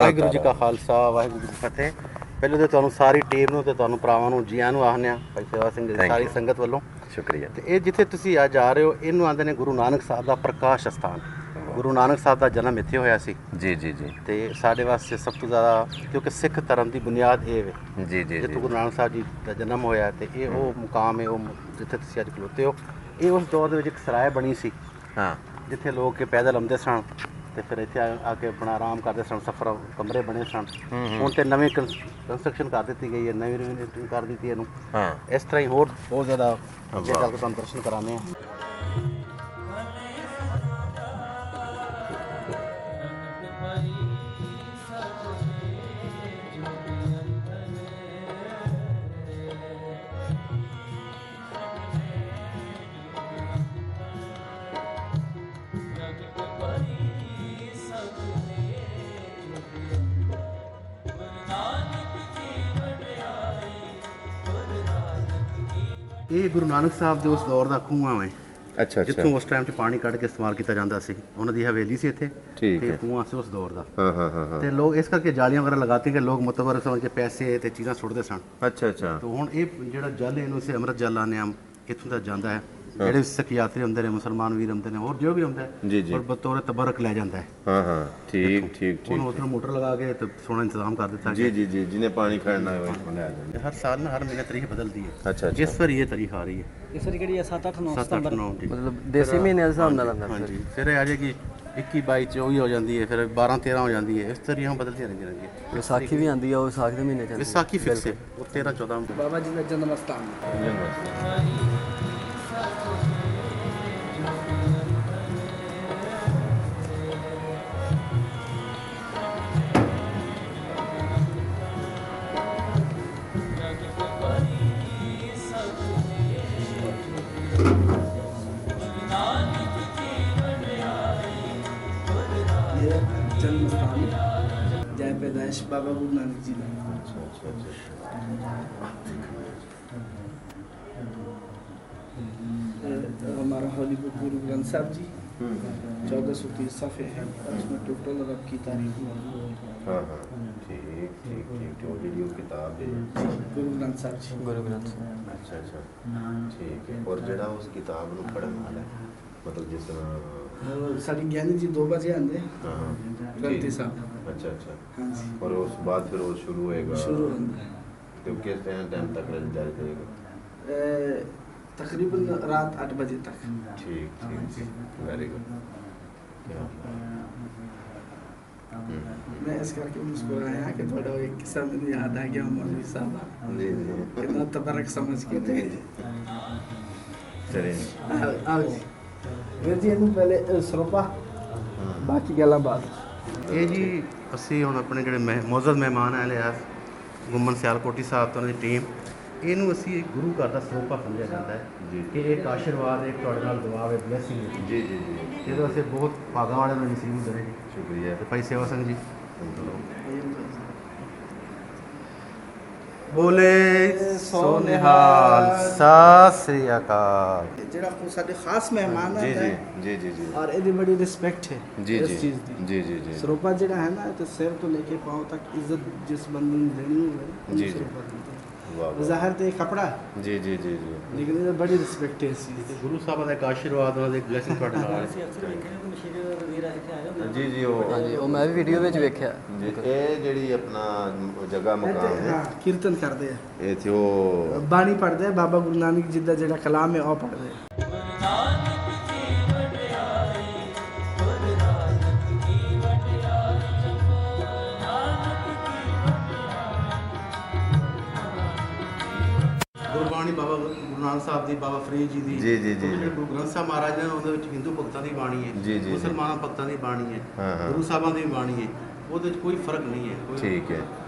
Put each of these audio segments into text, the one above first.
ਵਾਹਿਗੁਰੂ ਜੀ ਕਾ ਖਾਲਸਾ ਵਾਹਿਗੁਰੂ ਜੀ ਕੀ ਫਤਿਹ। ਪਹਿਲਾਂ ਤਾਂ ਤੁਹਾਨੂੰ ਸਾਰੀ ਟੀਮ ਨੂੰ ਤੇ ਤੁਹਾਨੂੰ ਭਰਾਵਾਂ ਨੂੰ ਜੀ ਆਇਆਂ ਨੂੰ ਆਖਦੇ ਹਾਂ ਭਾਈ ਸੇਵਾ ਸਿੰਘ ਦੀ ਸਾਰੀ ਸੰਗਤ ਵੱਲੋਂ ਸ਼ੁਕਰੀਆ। ਤੇ ਇਹ ਜਿੱਥੇ ਤੁਸੀਂ ਅੱਜ ਆ ਰਹੇ ਹੋ ਇਹਨੂੰ ਆਉਂਦੇ ਨੇ ਗੁਰੂ ਨਾਨਕ ਸਾਹਿਬ ਦਾ ਪ੍ਰਕਾਸ਼ ਸਥਾਨ। ਗੁਰੂ ਨਾਨਕ ਸਾਹਿਬ ਦਾ ਜਨਮ ਇੱਥੇ ਹੋਇਆ ਸੀ। ਜੀ ਜੀ ਜੀ। ਤੇ ਸਾਡੇ ਵਾਸਤੇ ਸਭ ਤੋਂ ਜ਼ਿਆਦਾ ਕਿਉਂਕਿ ਸਿੱਖ ਧਰਮ ਦੀ ਬੁਨਿਆਦ ਇਹ ਹੈ ਜੀ ਜੀ ਜਿੱਥੇ ਗੁਰੂ ਨਾਨਕ ਸਾਹਿਬ ਜੀ ਦਾ ਜਨਮ ਹੋਇਆ ਤੇ ਇਹ ਉਹ ਮੁਕਾਮ ਹੈ ਉਹ ਜਿੱਥੇ ਤੁਸੀਂ ਅੱਜ ਖਲੋਤੇ ਹੋ। ਇਹ ਉਸ ਦੌਰ ਦੇ ਵਿੱਚ ਇੱਕ ਸਰਾਏ ਬਣੀ ਸੀ ਹਾਂ ਜਿੱਥੇ ਲੋਕ ਕੇ ਪੈਦਲ ਆਉਂਦੇ ਸਨ ਤੇ ਫਿਰ ਇੱਥੇ ਆ ਕੇ ਆਪਣਾ ਆਰਾਮ ਕਰਦੇ ਸਨ। ਸਫਰ ਕਮਰੇ ਬਣੇ ਸਨ। ਹੁਣ ਤੇ ਨਵੀਂ ਕੰਸਟਰਕਸ਼ਨ ਕਰ ਦਿੱਤੀ ਗਈ ਹੈ, ਨਵੀਂ ਰਿਨੋਵੇਸ਼ਨ ਕਰ ਦਿੱਤੀ ਇਹਨੂੰ। ਹਾਂ ਇਸ ਤਰ੍ਹਾਂ ਹੀ ਹੋਰ ਬਹੁਤ ਜ਼ਿਆਦਾ ਅੱਗੇ ਚੱਲ ਕੇ ਤੁਹਾਨੂੰ ਦਰਸ਼ਨ ਕਰਾਉਂਦੇ ਹਾਂ। ਇਹ ਗੁਰੂ ਨਾਨਕ ਸਾਹਿਬ ਦੇ ਉਸ ਦੌਰ ਦਾ ਖੂਹਾਂ ਹੈ ਅੱਛਾ ਜਿੱਥੋਂ ਉਸ ਟਾਈਮ 'ਚ ਪਾਣੀ ਕੱਢ ਕੇ ਇਸਤੇਮਾਲ ਕੀਤਾ ਜਾਂਦਾ ਸੀ। ਉਹਨਾਂ ਦੀ ਹਵੇਲੀ ਸੀ ਇੱਥੇ ਠੀਕ ਤੇ ਹੈ। ਖੂਹਾਂ ਸੀ ਉਸ ਦੌਰ ਦਾ। ਹਾਂ ਹਾਂ ਹਾਂ ਹਾਂ ਤੇ ਲੋਕ ਇਸ ਕਰਕੇ ਜਾਲੀਆਂ ਵਗੈਰਾ ਲਗਾਤੇ ਕਿ ਲੋਕ ਮੁਤਬਰ ਸਮਝ ਕੇ ਪੈਸੇ ਤੇ ਚੀਜ਼ਾਂ ਸੁੱਟਦੇ ਸਨ। ਅੱਛਾ ਅੱਛਾ ਤੇ ਹੁਣ ਇਹ ਜਿਹੜਾ ਜਲ ਇਹਨੂੰ ਅਸੀਂ ਅੰਮ੍ਰਿਤ ਜਲ ਆਉਂਦੇ ਹਾਂ ਇੱਥੋਂ ਦਾ ਜਾਂਦਾ ਹੈ। ਜਿਹੜੇ ਸਿੱਖ ਯਾਤਰੀ ਹੁੰਦੇ ਨੇ, ਮੁਸਲਮਾਨ ਵੀਰ ਹੁੰਦੇ ਨੇ, ਹੋਰ ਜੋ ਵੀ ਹੁੰਦਾ ਹੈ ਜੀ ਜੀ ਔਰ ਬਤੌਰ ਤਬਰਕ ਲੈ ਜਾਂਦਾ ਹੈ। ਹਾਂ ਹਾਂ ਠੀਕ ਠੀਕ ਠੀਕ। ਉਹਨੂੰ ਉੱਧਰ ਮੋਟਰ ਲਗਾ ਕੇ ਤੇ ਸੋਹਣਾ ਇੰਤਜ਼ਾਮ ਕਰ ਦਿੱਤਾ ਜੀ ਜੀ ਜੀ ਜਿਹਨੇ ਪਾਣੀ ਖੜਨਾ ਹੈ ਉਹ ਲੈ ਜਾਂਦਾ। ਹਰ ਸਾਲ ਨਾ ਹਰ ਮਹੀਨੇ ਤਾਰੀਖ ਬਦਲਦੀ ਹੈ। ਅੱਛਾ ਅੱਛਾ ਜਿਸ ਵਾਰ ਇਹ ਤਾਰੀਖ ਆ ਰਹੀ ਹੈ ਇਸ ਵਾਰੀ ਕਿਹੜੀ ਹੈ 7 8 9 7 8 9 ਜੀ ਮਤਲਬ ਦੇਸੀ ਮਹੀਨੇ ਦੇ ਹਿਸਾਬ ਨਾਲ ਆਉਂਦਾ ਹਾਂਜੀ। ਫਿਰ ਇਹ ਆ ਜਾਏਗੀ 21 22 24 ਹੋ ਜਾਂਦੀ ਹੈ, ਫਿਰ 12 13 ਹੋ ਜਾਂਦੀ ਹੈ। ਇਸ ਤਰੀਕਾਂ ਬਦਲਦੀਆਂ ਰਹਿੰਦੀਆਂ ਨੇ। ਵਿਸਾਖੀ ਵੀ ਆਉਂਦੀ ਆ, ਉਹ ਵਿਸਾਖ ਦੇ ਮਹੀਨੇ ਚ ਆਉਂਦੀ ਵਿਸਾਖੀ ਫਿਕਸ ਹੈ, ਉਹ 13 14 ਬਾਬਾ ਜੀ ਦਾ ਜਨਮ ਸਥਾਨ। जन्म स्थान जय पैदाइश बाबा गुरु नानक जी का। अच्छा अच्छा हमारा हॉली बुक गुरु ग्रंथ साहब जी 1430 सफ़े है, उसमें टोटल रब की तारीफ हाँ हाँ ठीक ठीक ठीक। जो वीडियो किताब है गुरु ग्रंथ साहब जी। गुरु ग्रंथ अच्छा अच्छा ठीक है। और जड़ा उस किताब ਨੂੰ ਪੜਨ ਵਾਲਾ मतलब जिस तरह साढ़े ज्ञानी जी 2 बजे आते हाँ ग्रंथी साहब। अच्छा अच्छा। हाँ जी और उस बाद फिर वो शुरू होएगा शुरू होता है तो किस टाइम तक जारी रहेगा? तकरीबन रात 8 बजे तक। ठीक ठीक ठीक वेरी गुड। मैं इस करके मुस्कुराया कि थोड़ा एक किस्सा मैंने याद आ गया मौलवी साहब जी जी कितना तबरक समझ के थे। चलिए आओ जी ਵੀਰ ਜੀ ਇਹਨੂੰ ਪਹਿਲੇ ਸਰੋਪਾ ਬਾਕੀ ਗੱਲਾਂ ਬਾਅਦ। ਇਹ ਜੀ ਅਸੀਂ ਹੁਣ ਆਪਣੇ ਜਿਹੜੇ ਮੌਜੂਦ ਮਹਿਮਾਨ ਆਏ ਆ ਗੁੰਮਨ ਸਿਆਲਕੋਟੀ ਸਾਹਿਬ ਤੋਂ ਉਹਨਾਂ ਦੀ ਟੀਮ, ਇਹਨੂੰ ਅਸੀਂ ਗੁਰੂ ਘਰ ਦਾ ਸਰੋਪਾ ਸਮਝਿਆ ਜਾਂਦਾ ਹੈ ਜੀ ਕਿ ਇਹ ਇੱਕ ਆਸ਼ੀਰਵਾਦ ਹੈ, ਇੱਕ ਤੁਹਾਡੇ ਨਾਲ ਦੁਆ ਹੈ, ਬਲੇਸਿੰਗ ਹੈ। जी जी जी ਇਹਦੇ ਵਾਸਤੇ ਬਹੁਤ ਭਾਗਾਂ ਵਾਲਿਆਂ ਨੂੰ ਨਸੀਬ ਹੁੰਦੇ ਨੇ ਜੀ। शुक्रिया। ਤੇ ਭਾਈ ਸੇਵਾ ਸਿੰਘ ਜੀ ਬੋਲੇ ਸੋ ਨਿਹਾਲ ਸਤਿ ਸ੍ਰੀ ਅਕਾਲ। ਜਿਹੜਾ ਕੋ ਸਾਡੇ ਖਾਸ ਮਹਿਮਾਨ जी ਆਉਂਦਾ जी ਹੈ जी जी जी ਔਰ ਇਹਦੀ ਬੜੀ ਰਿਸਪੈਕਟ ਹੈ जी ਇਸ जी ਚੀਜ਼ ਦੀ। जी जी जी ਸਰੋਪਾ ਜਿਹੜਾ ਹੈ ਨਾ ਤੇ ਸਿਰ ਤੋਂ ਲੈ ਕੇ ਪਾਉ ਤੱਕ ਇੱਜ਼ਤ ਜਿਸ ਬੰਦੇ ਨੂੰ ਦੇਣੀ ਹੋਵੇ ਉਹਨੂੰ ਜੀ, ਜੀ। ਸਰੋਪਾ ਦਿੰਦੇ ਹੈ। वाह वाह। ਜ਼ਾਹਿਰ ਤੇ ਕਪੜਾ जी जी जी जी ਲੇਕਿਨ ਇਹਦਾ ਬੜੀ ਰਿਸਪੈਕਟ ਹੈ ਇਸ ਚੀਜ਼ ਦੀ। ਗੁਰੂ ਸਾਹਿਬਾਂ ਦਾ ਇੱਕ ਆਸ਼ੀਰਵਾਦ, ਉਹਨਾਂ ਦੀ ਬਲੇਸਿੰਗ ਤੁਹਾਡੇ ਨਾਲ ਹੈ। जी जी वो ਹਾਂਜੀ ਉਹ ਮੈਂ ਵੀ ਵੀਡੀਓ ਵਿੱਚ ਵੇਖਿਆ। जी ये ਜਿਹੜੀ ਆਪਣਾ ਜਗ੍ਹਾ ਮਕਾਮ ਹੈ ਹਾਂ ਕੀਰਤਨ ਕਰਦੇ ਆ, ਇਹ ਤੇ ਉਹ ਬਾਣੀ ਪੜ੍ਹਦੇ ਆ, ਬਾਬਾ ਗੁਰੂ ਨਾਨਕ ਜੀ ਦਾ ਜਿਹੜਾ ਕਲਾਮ ਹੈ ਉਹ ਪੜ੍ਹਦੇ ਆ। ਗੁਰਬਾਣੀ ਬਾਬਾ ਗੁਰੂ ਨਾਨਕ ਸਾਹਿਬ ਦੀ, ਬਾਬਾ ਫਰੀਦ ਜੀ ਦੀ, ਜੀ, ਜੀ, ਜੀ, ਜਿਹੜੇ ਗੁਰੂ ਗ੍ਰੰਥ ਸਾਹਿਬ ਮਹਾਰਾਜ ਨੇ ਉਹਦੇ ਵਿੱਚ ਹਿੰਦੂ ਭਗਤਾਂ ਦੀ ਬਾਣੀ ਹੈ, ਜੀ, ਜੀ, ਮੁਸਲਮਾਨਾਂ ਭਗਤਾਂ ਦੀ ਬਾਣੀ ਹੈ, ਹਾਂ, ਹਾਂ। ਗੁਰੂ ਸਾਹਿਬਾਂ ਦੀ ਬਾਣੀ ਹੈ, ਉਹਦੇ ਵਿੱਚ ਕੋਈ ਫਰਕ ਨਹੀਂ ਹੈ। ਠੀਕ ਹੈ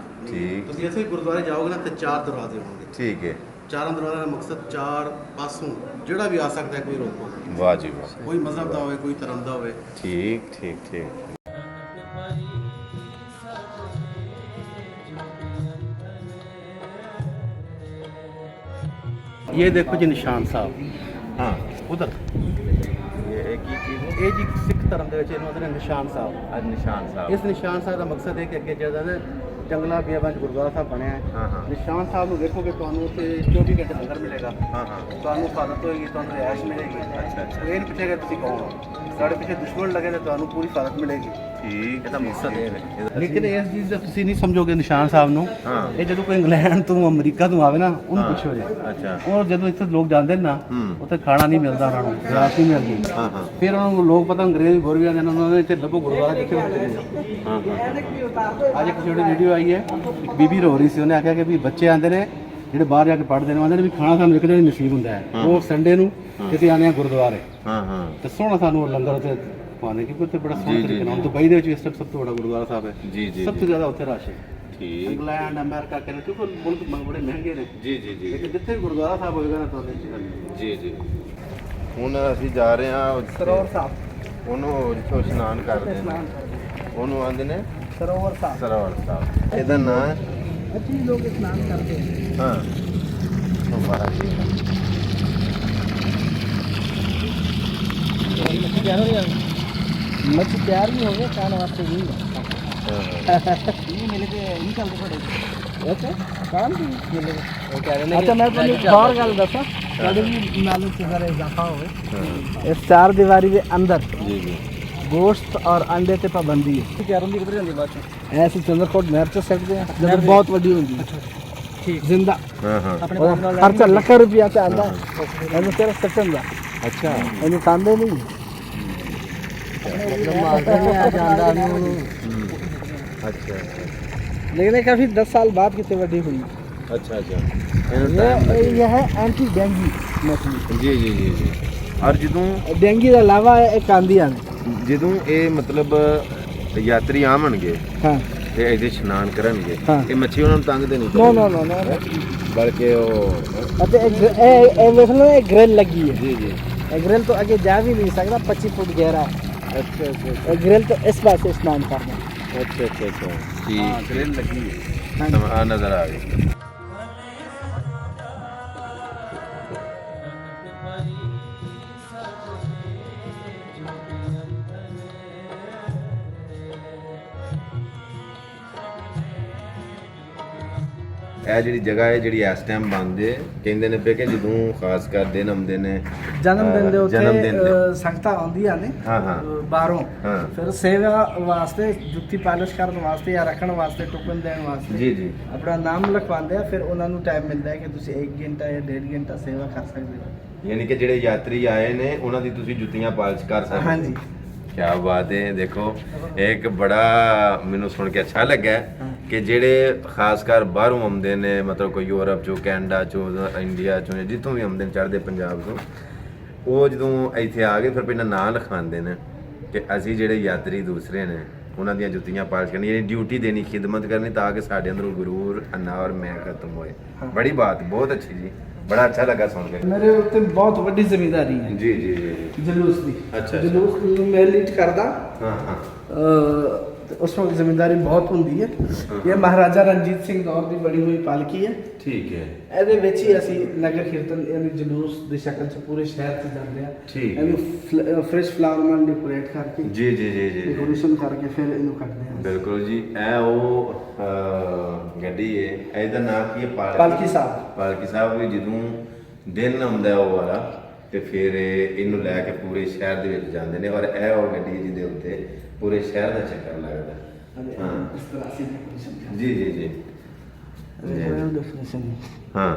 ਠੀਕ ਤੁਸੀਂ ਇੱਥੇ ਗੁਰਦੁਆਰੇ ਜਾਓਗੇ ਨਾ ਤੇ 4 ਦਰਵਾਜ਼ੇ ਹੋਣਗੇ। ਠੀਕ ਹੈ। ਚਾਰਾਂ ਦਰਵਾਜ਼ਿਆਂ ਦਾ ਮਕਸਦ 4 ਪਾਸੋਂ ਜਿਹੜਾ ਵੀ ਆ ਸਕਦਾ ਹੈ, ਕੋਈ ਰੋਕੋ ਨਹੀਂ। ਵਾਹ ਜੀ ਵਾਹ। ਕੋਈ ਮਜ਼ਹਬ ਦਾ ਹੋਵੇ, ਕੋਈ ਧਰਮ ਦਾ ਹੋਵੇ। ठीक ठीक ठीक। ये देखो जी निशान साहब, हाँ उधर ये एक ही चीज़ है। ये जी सिख ਧਰਮ ਦੇ ਵਿੱਚ ਇਹਨੂੰ ਆਖਦੇ ਨੇ ਨਿਸ਼ਾਨ ਸਾਹਿਬ। ਅੱਜ ਨਿਸ਼ਾਨ ਸਾਹਿਬ। ਇਸ ਨਿਸ਼ਾਨ ਸਾਹਿਬ ਦਾ ਮਕਸਦ ਹੈ ਕਿ ਅੱਗੇ ਜਿਹੜਾ ਨਾ ਜੰਗਲਾ ਬਿਆਬਾਨ ਗੁਰਦੁਆਰਾ ਸਾਹਿਬ ਬਣਿਆ ਹੈ, ਹਾਂ ਹਾਂ ਨਿਸ਼ਾਨ ਸਾਹਿਬ ਨੂੰ ਵੇਖੋਗੇ ਤੁਹਾਨੂੰ ਉੱਥੇ 24 ਘੰਟੇ ਲੰਗਰ ਮਿਲੇਗਾ, ਹਾਂ ਹਾਂ ਤੁਹਾਨੂੰ ਹਿਫਾਜ਼ਤ ਹੋਏਗੀ, ਤੁਹਾਨੂੰ ਰਿਹਾਇਸ਼ ਮਿਲੇਗੀ। ਅੱਛਾ ਅੱਛਾ ਇਹ ਨਹੀਂ ਪੁੱਛੇਗਾ ਤੁਸੀਂ ਕੌਣ ਹੋ, ਸਾਡੇ ਪਿੱਛੇ ਦੁਸ਼ਮਣ ਲੱਗੇ ਤਾਂ ਤੁਹਾਨੂੰ ਪੂਰੀ ਹਿਫਾਜ਼ਤ ਮਿਲੇਗੀ। ਠੀਕ, ਇਹਦਾ ਮਕਸਦ ਇਹ ਹੈ। ਇਹਦਾ- ਲੇਕਿਨ ਇਸ ਚੀਜ਼ ਦਾ ਤੁਸੀਂ ਨਹੀਂ ਸਮਝੋਗੇ ਨਿਸ਼ਾਨ ਸਾਹਿਬ ਨੂੰ, ਹਾਂ ਇਹ ਜਦੋਂ ਕੋਈ ਇੰਗਲੈਂਡ ਤੋਂ ਅਮਰੀਕਾ ਤੋਂ ਆਵੇ ਨਾ ਉਹਨੂੰ ਹਾਂ। ਪੁੱਛੋ ਜੀ। ਅੱਛਾ ਔਰ ਜਦੋਂ ਇੱਥੇ ਲੋਕ ਜਾਂਦੇ ਨੇ ਨਾ ਹੂੰ ਉੱਥੇ ਖਾਣਾ ਨਹੀਂ ਮਿਲਦਾ ਉਹਨਾਂ ਨੂੰ, ਰਾਤ ਨਹੀਂ ਮਿਲਦੀ। ਹਾਂ ਹਾਂ ਫਿਰ ਉਹਨਾਂ ਨੂੰ ਲੋਕ ਪਤਾ ਅੰਗਰੇਜ਼ ਬੋਰ ਵੀ ਆਉਂਦੇ ਨੇ, ਉਹਨਾਂ ਨੇ ਇੱਥੇ ਲੱਭੋ ਗੁਰਦੁਆਰਾ ਕਿੱਥੇ ਹੁੰਦੇ ਨੇ। ਹਾਂ ਹਾਂ ਅੱਜ ਇੱਕ ਛੋਟੀ ਵੀਡੀਓ ਆਈ ਹੈ, ਇੱਕ ਬੀਬੀ ਰੋ ਰਹੀ ਸੀ, ਉਹਨੇ ਆਖਿਆ ਕਿ ਵੀ ਬੱਚੇ ਆਉਂਦੇ ਨੇ ਜਿਹੜੇ ਬਾਹਰ ਜਾ ਕੇ ਪੜ੍ਹਦੇ ਨੇ, ਆਉਂਦੇ ਨੇ ਵੀ ਖਾਣਾ ਸਾਨੂੰ ਇੱਕ ਦਿਨ ਨਸੀਬ ਹੁੰਦਾ ਹੈ, ਹਾਂ। ਉਹ ਸੰਡੇ ਨੂੰ ਕਿਤੇ ਆਉਂਦੇ ਆ ਗੁਰਦੁਆਰੇ ਹਾਂ ਹਾਂ ਤੇ ਸੋਹਣਾ ਸਾਨੂੰ ਉਹ ਲੰਗਰ ਉੱਥੇ ਪਾਉਂਦੇ, ਕਿਉਂਕਿ ਉੱਥੇ ਬੜਾ ਜੀ, ਸੋਹਣਾ ਜੀ, ਤਰੀਕੇ ਨਾਲ। ਜੀ। ਦੁਬਈ ਦੇ ਵਿੱਚ ਇਸ ਟਾਈਮ ਸਭ ਤੋਂ ਵੱਡਾ ਗੁਰਦੁਆਰਾ ਸਾਹਿਬ ਹੈ, ਜੀ ਜੀ ਸਭ ਤੋਂ ਜ਼ਿਆਦਾ ਉੱਥੇ ਰਸ਼ ਹੈ। ਠੀਕ ਇੰਗਲੈਂਡ, ਅਮਰੀਕਾ, ਕੈਨੇਡਾ, ਕਿਉਂਕਿ ਮੁਲਕ ਬੜੇ ਮਹਿੰਗੇ ਨੇ, ਜੀ ਜੀ ਜੀ ਲੇਕਿਨ ਜਿੱਥੇ ਵੀ ਗੁਰਦੁਆਰਾ ਸਾਹਿਬ ਹੋਏਗਾ ਨਾ ਤੁਹਾਨੂੰ ਜੀ ਜੀ ਹੁਣ ਅਸੀਂ ਜਾ ਰਹੇ ਹਾਂ ਉੱਥੇ- सरोवर साहब ਉਹਨੂੰ ਜਿੱਥੋਂ ਇਸ਼ਨਾਨ ਕਰਦੇ ਨੇ स्नान ਉਹਨੂੰ ਆਂਦੇ ਨੇ सरोवर साहब ਸਰਵਰ ਸਾਹਿਬ। ਇਹਦਾ ਨਾਂ ਹੈ अच्छी लोग स्नान करते हैं। ਹਾਂ ਹਮਾਰਾ ਜੀ मच्छी तैयार नहीं हो गया खाने वास्ते नहीं अच्छा काम भी अच्छा मैं ਤੁਹਾਨੂੰ ਇੱਕ ਹੋਰ ਗੱਲ ਦੱਸਾਂ ਤੁਹਾਡੇ ਵੀ ਨਾਲੇ ਚ ਜ਼ਰਾ ਇਜ਼ਾਫਾ ਹੋਵੇ ਇਸ ਚਾਰ ਦੀਵਾਰੀ ਦੇ ਅੰਦਰ ਜੀ ਜੀ गोश्त और अंडे ਤੇ ਪਾਬੰਦੀ ਹੈ ਕਿਹੜੋਂ ਦੀ ਕਿਧਰ ਜਾਂਦੀ ਬਾਅਦ ਚ ਐਸੇ ਚੰਦਰਕੋਟ ਨਹਿਰ ਚ ਸਕਦੇ ਆ ਜਦੋਂ ਬਹੁਤ ਵੱਡੀ ਹੁੰਦੀ ਹੈ ਠੀਕ ਜ਼ਿੰਦਾ ਹਾਂ ਹਾਂ ਖਰਚਾ ਲੱਖ ਰੁਪਇਆ ਤੇ ਆਂਦਾ ਇਹਨੂੰ ਤੇਰਾ ਸੱਟਣ ਦਾ ਅੱਛਾ ਇਹਨੂੰ ਖਾਂਦੇ ਨਹੀਂ ਅੱਛਾ लेकिन ये काफी 10 साल बाद कितने बड़ी हुई ਅੱਛਾ ਅੱਛਾ ਇਹਨੂੰ time ये है एंटी डेंगी मछली ਜੀ ਜੀ ਜੀ ਜੀ ਔਰ ਜਦੋਂ डेंगी के अलावा एक आंधी आंदी ਜਦੋਂ ਇਹ ਮਤਲਬ ਯਾਤਰੀ ਆਵਣਗੇ हाँ ਤੇ ਇਹਦੇ ਇਸ਼ਨਾਨ ਕਰਨਗੇ ਹਾਂ। ਇਹ ਮੱਛੀ ਉਹਨਾਂ ਨੂੰ ਤੰਗ ਤੇ ਨਹੀਂ नो ਕਰੇਗੀ, नो नो नो ਬਲਕਿ ਉਹ अच्छा एक ग्रिल लगी है ਜੀ ਜੀ ये ग्रिल तो आगे जा भी नहीं सकता 25 फुट गहरा है ਅੱਛਾ ਅੱਛਾ ये ग्रिल तो इस बात से स्नान करना ਅੱਛਾ ਅੱਛਾ ਅੱਛਾ ਹਾਂ ਠੀਕ ਗ੍ਰਿਲ ਲੱਗੀ ਹੈ। ਆ ਨਜ਼ਰ ਆ ਗਈ ਇਹ ਜਿਹੜੀ ਜਗ੍ਹਾ ਹੈ ਜਿਹੜੀ ਇਸ ਟਾਈਮ ਬੰਦੇ ਕਹਿੰਦੇ ਨੇ ਪਏ ਕਿ ਜਦੋਂ ਖਾਸ ਕਰ ਦਿਨ ਆਉਂਦੇ ਨੇ ਜਨਮ ਦਿਨ ਦੇ ਜਨਮ ਦਿਨ ਦੇ। ਉੱਤੇ ਸੰਗਤਾਂ ਆਉਂਦੀਆਂ ਨੇ ਹਾਂ ਹਾਂ ਬਾਹਰੋਂ ਹਾਂ ਫਿਰ ਸੇਵਾ ਵਾਸਤੇ ਜੁੱਤੀ ਪਾਲਿਸ਼ ਕਰਨ ਵਾਸਤੇ ਜਾਂ ਰੱਖਣ ਵਾਸਤੇ ਟੋਕਨ ਦੇਣ ਵਾਸਤੇ ਜੀ ਜੀ ਆਪਣਾ ਨਾਮ ਲਿਖਵਾਉਂਦੇ ਆ ਫਿਰ ਉਹਨਾਂ ਨੂੰ ਟਾਈਮ ਮਿਲਦਾ ਹੈ ਕਿ ਤੁਸੀਂ 1 ਘੰਟਾ ਜਾਂ 1.5 ਘੰਟਾ ਸੇਵਾ ਕਰ ਸਕਦੇ ਹੋ ਯਾਨੀ ਕਿ ਜਿਹੜੇ ਯਾਤਰੀ ਆਏ ਨੇ ਉਹਨਾਂ ਦੀ ਤੁਸੀਂ ਜੁੱਤੀਆਂ ਪਾਲਿਸ਼ ਕਰ ਸਕਦੇ ਹੋ। ਹਾਂਜੀ क्या बात है देखो एक बड़ा मैनू सुन के अच्छा लगा कि जेड़े खासकर बाहरों आते ने मतलब कोई यूरोप चो कैनेडा चो इंडिया चो जितों भी आते चढ़ते पंजाब तो वो जो इत्थे आ गए फिर पहले नां लिखाते हैं कि असी जेड़े यात्री दूसरे ने उन्हों दी जुत्तियां पालिश करनी यानी ड्यूटी देनी खिदमत करनी ताकि साढ़े अंदरों गुरूर अना और मैं खत्म होए बड़ी बात बहुत अच्छी जी बड़ा अच्छा लगा सुन के ਮੇਰੇ ਉੱਤੇ ਬਹੁਤ ਵੱਡੀ ਜ਼ਿੰਮੇਵਾਰੀ ਹੈ जी जी जी जी ਜਲੂਸ ਦੀ ਅੱਛਾ। ਜਲੂਸ ਨੂੰ ਮੈਂ ਲੀਡ ਕਰਦਾ हाँ हाँ ਤੇ ਉਸ ਵਕਤ ਜ਼ਿੰਮੇਵਾਰੀ ਬਹੁਤ ਹੁੰਦੀ ਹੈ ਇਹ ਮਹਾਰਾਜਾ ਰਣਜੀਤ ਸਿੰਘ ਦੌਰ ਦੀ ਬੜੀ ਹੋਈ ਪਾਲਕੀ ਹੈ ठीक है ਇਹਦੇ ਵਿੱਚ ਹੀ ਅਸੀਂ ਨਗਰ ਕੀਰਤਨ ਯਾਨੀ ਜਲੂਸ ਦੀ ਸ਼ਕਲ 'ਚ ਪੂਰੇ ਸ਼ਹਿਰ 'ਚ ਜਾਂਦੇ ਆ ਠੀਕ ਹੈ। ਇਹਨੂੰ ਫਰੈਸ਼ ਫਲਾਵਰ ਨਾਲ ਡੈਕੋਰੇਟ ਕਰਕੇ जी जी जी जी जी ਡੈਕੋਰੇਸ਼ਨ ਕਰਕੇ ਫਿਰ ਇਹਨੂੰ ਕੱਢਦੇ ਆ ਬਿਲਕੁਲ ਜੀ ਇਹ ਉਹ ਗੱਡੀ ਹੈ ਇਹਦਾ ਨਾਮ ਕੀ ਹੈ ਪਾਲਕੀ ਸਾਹਿਬ ਪਾਲਕੀ ਸਾਹਿਬ ਵੀ ਜਦੋਂ ਦਿਨ ਆਉਂਦਾ ਉਹ ਵਾਲਾ ਤੇ ਫਿਰ ਇਹਨੂੰ ਲੈ ਕੇ ਪੂਰੇ ਸ਼ਹਿਰ ਦੇ ਵਿੱਚ ਜਾਂਦੇ ਨੇ ਔਰ ਇਹ ਉਹ ਗੱਡੀ ਹੈ ਜਿਹਦੇ ਉੱਤੇ ਪੂਰੇ ਸ਼ਹਿਰ ਦਾ ਚੱਕਰ ਲੱਗਦਾ ਹਾਂ ਇਸ ਤਰ੍ਹਾਂ ਅਸੀਂ ਡੈਕੋਰੇਸ਼ਨ ਜੀ ਜੀ ਜੀ ਡੈਕੋਰੇਸ਼ਨ ਹਾਂ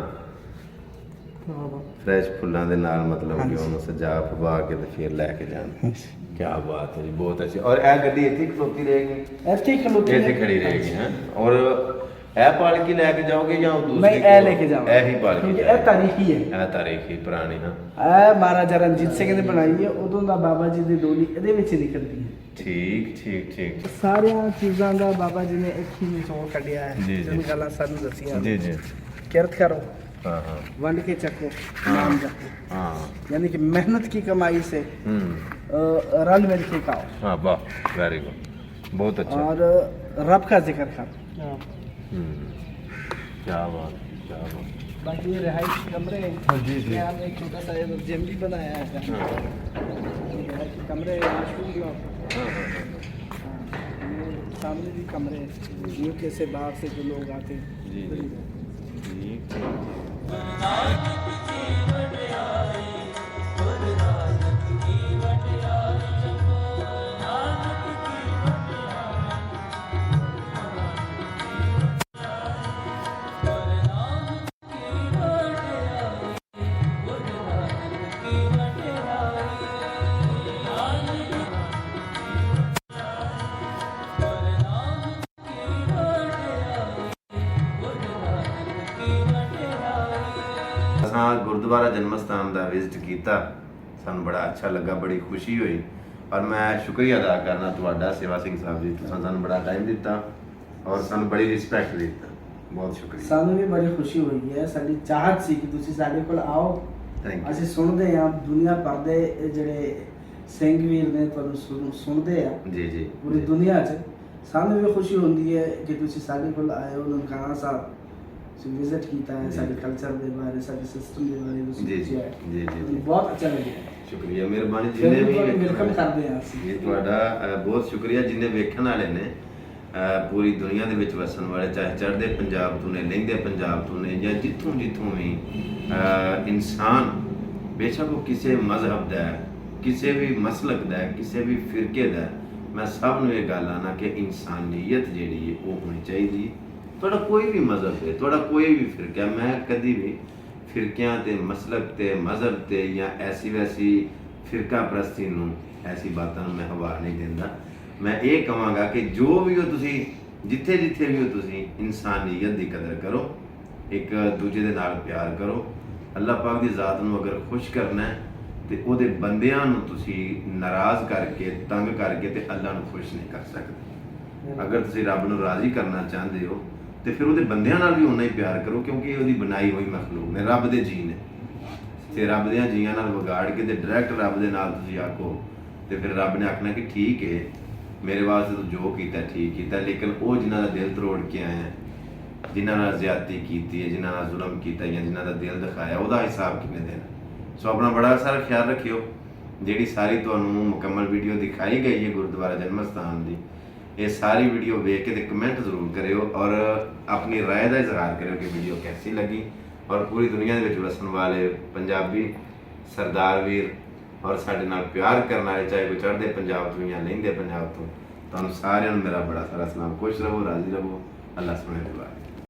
ਫਰੈਸ਼ ਫੁੱਲਾਂ ਦੇ ਨਾਲ ਮਤਲਬ ਕਿ ਉਹਨੂੰ ਸਜਾ ਫਵਾ ਕੇ ਤੇ ਫਿਰ ਲੈ ਕੇ ਜਾਣ ਕੀ ਬਾਤ ਹੈ ਜੀ ਬਹੁਤ ਅੱਛੀ ਔਰ ਇਹ ਗੱਡੀ ਇੱਥੇ ਹੀ ਖਲੋਤੀ ਰਹੇਗੀ ਇੱਥੇ ਹੀ ਖਲੋਤੀ ਇੱਥੇ ਖੜੀ ਰਹੇਗੀ ਹੈ ਔਰ ਇਹ ਪਾਲਕੀ ਲੈ ਕੇ ਜਾਓਗੇ ਜਾਂ ਦੂਸਰੀ ਮੈਂ ਇਹ ਲੈ ਕੇ ਜਾਵਾਂ ਇਹ ਹੀ ਪਾਲਕੀ ਕਿਉਂਕਿ ਇਹ ਤਾਰੀਖੀ ਹੈ ਇਹ ਤਾਰੀਖੀ ਪੁਰਾਣੀ ਹਾਂ ਇਹ ਮਹਾਰਾਜਾ ਰਣਜੀਤ ਸਿੰਘ ਨੇ ਬਣਾਈ ਹੈ ਉਦੋਂ ਦਾ ਬਾਬਾ ਜੀ ਦੀ ਡੋਲੀ ਇਹਦੇ ਵਿੱਚ ਹੀ ਨਿਕਲਦੀ ਹੈ ਠੀਕ ਠੀਕ ਠੀਕ ਸਾਰੀਆਂ ਚੀਜ਼ਾਂ ਦਾ ਬਾਬਾ ਜੀ ਨੇ ਇੱਕ ਹੀ ਨਿਚੋੜ ਕੱਢਿਆ ਹੈ ਜੀ, ਜੀ। ਜਿਹੜੀ ਗੱਲਾਂ ਸਾਨੂੰ ਦੱਸੀਆਂ ਜੀ ਜੀ ਕਿਰਤ ਕਰੋ ਹਾਂ ਹਾਂ ਵੰਡ ਕੇ ਚੱਕੋ ਨਾਮ ਜਪੋ ਹਾਂ यानी कि मेहनत की कमाई से रल मिल के खाओ हाँ वाह वेरी गुड बहुत अच्छा और रब का जिक्र करो क्या बात क्या बात बाकी ये रिहाइश कमरे हैं। हाँ, जी, जी। यहाँ पे एक छोटा सा जिम भी बनाया है। रिहाइश कमरे, वॉशरूम ब्लॉक। हाँ, हाँ, ये सामने भी कमरे यूके से बाहर से जो लोग आते हैं। जी, जी। ठीक है। ਅਸਾਂ ਗੁਰਦੁਆਰਾ ਜਨਮ ਸਥਾਨ ਦਾ ਵਿਜ਼ਿਟ ਕੀਤਾ, ਸਾਨੂੰ ਬੜਾ ਅੱਛਾ ਲੱਗਾ, ਬੜੀ ਖੁਸ਼ੀ ਹੋਈ ਔਰ ਮੈਂ ਸ਼ੁਕਰੀਆ ਅਦਾ ਕਰਨਾ ਤੁਹਾਡਾ ਸੇਵਾ ਸਿੰਘ ਸਾਹਿਬ ਜੀ, ਤੁਸੀਂ ਸਾਨੂੰ ਬੜਾ ਟਾਈਮ ਦਿੱਤਾ ਔਰ ਸਾਨੂੰ ਬੜੀ ਰਿਸਪੈਕਟ ਦਿੱਤਾ, ਬਹੁਤ ਸ਼ੁਕਰੀਆ। ਸਾਨੂੰ ਵੀ ਬੜੀ ਖੁਸ਼ੀ ਹੋਈ ਹੈ, ਸਾਡੀ ਚਾਹਤ ਸੀ ਕਿ ਤੁਸੀਂ ਸਾਡੇ ਕੋਲ ਆਓ। ਥੈਂਕ ਅਸੀਂ ਸੁਣਦੇ ਹਾਂ ਦੁਨੀਆ ਭਰ ਦੇ ਇਹ ਜਿਹੜੇ ਸਿੰਘ ਵੀਰ ਨੇ ਤੁਹਾਨੂੰ ਸੁਣਦੇ ਆ ਯੂ। ਜੀ ਜੀ ਪੂਰੀ ਦੁਨੀਆ 'ਚ। ਸਾਨੂੰ ਵੀ ਖੁਸ਼ੀ ਹੁੰਦੀ ਹੈ ਕਿ ਤੁਸੀਂ ਸਾਡੇ ਕੋਲ ਆਏ ਹੋ, ਨਨਕਾਣਾ ਸਾਹਿਬ ਤੁਸੀਂ ਵਿਜ਼ਿਟ ਕੀਤਾ ਹੈ, ਜੀ। ਸਾਡੇ ਕਲਚਰ ਦੇ ਬਾਰੇ, ਸਾਡੇ ਸਿਸਟਮ ਦੇ ਬਾਰੇ ਤੁਸੀਂ ਜੀ, ਪੁੱਛਿਆ ਹੈ। ਜੀ, ਜੀ, ਸਾਨੂੰ ਜੀ। ਬਹੁਤ ਅੱਛਾ ਲੱਗਿਆ। ਸ਼ੁਕਰੀਆ, ਮਿਹਰਬਾਨੀ ਫਿਰ ਜਿੰਨੇ ਵੀ ਵੀ ਵੈਲਕਮ ਕਰਦੇ ਹਾਂ ਅਸੀਂ। ਜੀ ਤੁਹਾਡਾ ਬਹੁਤ ਸ਼ੁਕਰੀਆ ਜਿੰਨੇ ਵੇਖਣ ਵਾਲੇ ਨੇ, ਪੂਰੀ ਦੁਨੀਆ ਦੇ ਵਿੱਚ ਵਸਣ ਵਾਲੇ, ਚਾਹੇ ਚੜ੍ਹਦੇ ਪੰਜਾਬ ਤੋਂ ਨੇ, ਲਹਿੰਦੇ ਪੰਜਾਬ ਤੋਂ ਨੇ, ਜਾਂ ਜਿੱਥੋਂ ਜਿੱਥੋਂ ਵੀ ਇਨਸਾਨ, ਬੇਸ਼ੱਕ ਉਹ ਕਿਸੇ ਮਜ਼ਹਬ ਦਾ ਹੈ, ਕਿਸੇ ਵੀ ਮਸਲਕ ਦਾ ਹੈ, ਕਿਸੇ ਵੀ ਫਿਰਕੇ ਦਾ ਹੈ, ਮੈਂ ਸਭ ਨੂੰ ਇਹ ਗੱਲ ਆਣਾ ਕਿ ਇਨਸਾਨੀਅਤ ਜਿਹੜੀ ਹੈ ਉਹ ਹੋਣੀ ਚਾਹੀਦੀ। ਤੁਹਾਡਾ ਕੋਈ ਵੀ ਮਜ਼ਹਬ ਹੈ, ਤੁਹਾਡਾ ਕੋਈ ਵੀ ਫਿਰਕਾ, ਮੈਂ ਕਦੀ ਵੀ ਫਿਰਕਿਆਂ ਤੇ ਮਸਲਕ ਤੇ ਮਜ਼ਹਬ ਤੇ ਜਾਂ ਐਸੀ ਵੈਸੀ ਫਿਰਕਾ ਪ੍ਰਸਤੀ ਨੂੰ, ਐਸੀ ਬਾਤਾਂ ਨੂੰ ਮੈਂ ਹਵਾ ਨਹੀਂ ਦਿੰਦਾ। ਮੈਂ ਇਹ ਕਹਾਂਗਾ ਕਿ ਜੋ ਵੀ ਹੋ ਤੁਸੀਂ, ਜਿੱਥੇ ਜਿੱਥੇ ਵੀ ਹੋ ਤੁਸੀਂ, ਇਨਸਾਨੀਅਤ ਦੀ ਕਦਰ ਕਰੋ, ਇੱਕ ਦੂਜੇ ਦੇ ਨਾਲ ਪਿਆਰ ਕਰੋ। ਅੱਲਾਹ ਪਾਕ ਦੀ ਜ਼ਾਤ ਨੂੰ ਅਗਰ ਖੁਸ਼ ਕਰਨਾ ਹੈ ਤੇ ਉਹਦੇ ਬੰਦਿਆਂ ਨੂੰ ਤੁਸੀਂ ਨਾਰਾਜ਼ ਕਰਕੇ, ਤੰਗ ਕਰਕੇ ਤੇ ਅੱਲਾਹ ਨੂੰ ਖੁਸ਼ ਨਹੀਂ ਕਰ ਸਕਦੇ। ਅਗਰ ਤੁਸੀਂ ਰੱਬ ਨੂੰ ਰਾਜ਼ੀ ਕਰਨਾ ਚਾਹੁੰਦੇ ਹੋ ਤੇ ਫਿਰ ਉਹਦੇ ਬੰਦਿਆਂ ਨਾਲ ਵੀ ਉਨਾ ਹੀ ਪਿਆਰ ਕਰੋ, ਕਿਉਂਕਿ ਇਹ ਉਹਦੀ ਬਣਾਈ ਹੋਈ ਮਖਲੂਕ ਨੇ, ਰੱਬ ਦੇ ਜੀ ਨੇ। ਤੇ ਰੱਬ ਦੇ ਜੀਆਂ ਨਾਲ ਵਿਗਾੜ ਕੇ ਤੇ ਡਾਇਰੈਕਟ ਰੱਬ ਦੇ ਨਾਲ ਤੁਸੀਂ ਆਖੋ ਤੇ ਫਿਰ ਰੱਬ ਨੇ ਆਖਣਾ ਕਿ ਠੀਕ ਹੈ, ਮੇਰੇ ਵਾਸਤੇ ਤੂੰ ਜੋ ਕੀਤਾ ਠੀਕ ਕੀਤਾ, ਲੇਕਿਨ ਉਹ ਜਿਨ੍ਹਾਂ ਦਾ ਦਿਲ ਤਰੋੜ ਕੇ ਆਏ ਹੈ, ਜਿਨ੍ਹਾਂ ਨਾਲ ਜ਼ਿਆਦਤੀ ਕੀਤੀ ਹੈ, ਜਿਨ੍ਹਾਂ ਨਾਲ ਜ਼ੁਲਮ ਕੀਤਾ ਜਾਂ ਜਿਨ੍ਹਾਂ ਦਾ ਦਿਲ ਦਿਖਾਇਆ, ਉਹਦਾ ਹਿਸਾਬ ਕਿਵੇਂ ਦੇਣਾ। ਸੋ ਆਪਣਾ ਬੜਾ ਸਾਰਾ ਖਿਆਲ ਰੱਖਿਓ। ਜਿਹੜੀ ਸਾਰੀ ਤੁਹਾਨੂੰ ਮੁਕੰਮਲ ਵੀਡੀਓ ਦਿਖਾਈ ਗਈ ਹੈ ਗੁਰਦੁਆਰਾ ਜਨਮ ਸਥਾਨ ਦੀ, ਇਹ ਸਾਰੀ ਵੀਡੀਓ ਵੇਖ ਕੇ ਤੇ ਕਮੈਂਟ ਜ਼ਰੂਰ ਕਰਿਓ ਔਰ ਆਪਣੀ ਰਾਏ ਦਾ ਇਜ਼ਹਾਰ ਕਰਿਓ ਕਿ ਵੀਡੀਓ ਕੈਸੀ ਲੱਗੀ। ਔਰ ਪੂਰੀ ਦੁਨੀਆ ਦੇ ਵਿੱਚ ਵਸਣ ਵਾਲੇ ਪੰਜਾਬੀ ਸਰਦਾਰ ਵੀਰ ਔਰ ਸਾਡੇ ਨਾਲ ਪਿਆਰ ਕਰਨ ਵਾਲੇ, ਚਾਹੇ ਕੋਈ ਚੜ੍ਹਦੇ ਪੰਜਾਬ ਤੋਂ ਜਾਂ ਲਹਿੰਦੇ ਪੰਜਾਬ ਤੋਂ, ਤੁਹਾਨੂੰ ਸਾਰਿਆਂ ਨੂੰ ਮੇਰਾ ਬੜਾ ਸਾਰਾ ਸਲਾਮ। ਖੁਸ਼ ਰਹੋ, ਰਾਜ਼ੀ ਰਹੋ, ਅੱਲਾਹ ਸੁਣੇ ਦੁਆ।